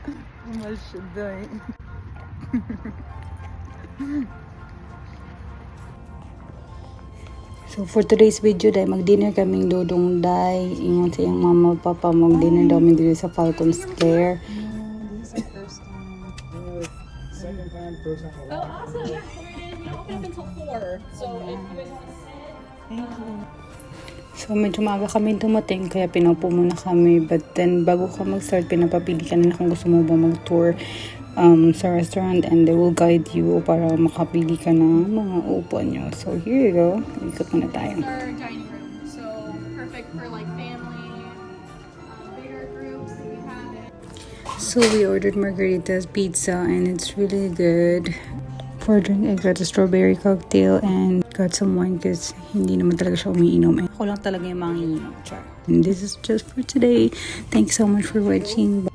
Malsyaday. So for today's video dahil mag-dinner kaming dudong day. Ingon sa iyang mama papa mag-dinner daw kami dito sa Falcon Square. This is our first time. Second time, first time. Oh, awesome. Yeah, we're gonna open up until 4. So if you guys want to sit. Thank you. So medyo maaga kami dumating kaya pinaupo muna kami, but then bago ka mag-start pinapapili ka na kung gusto mo ba mag-tour sa restaurant, and they will guide you para makapili ka ng mga upuan nyo. So here you go, ikot muna tayo. This is our dining room. So perfect for like family, bigger groups if you have it. So we ordered margaritas, pizza, and it's really good. For drink, I got a strawberry cocktail and got some wine because hindi naman talaga siya umiinom. And ako lang talaga yung mga iniinom. Char. And this is just for today. Thanks so much for watching.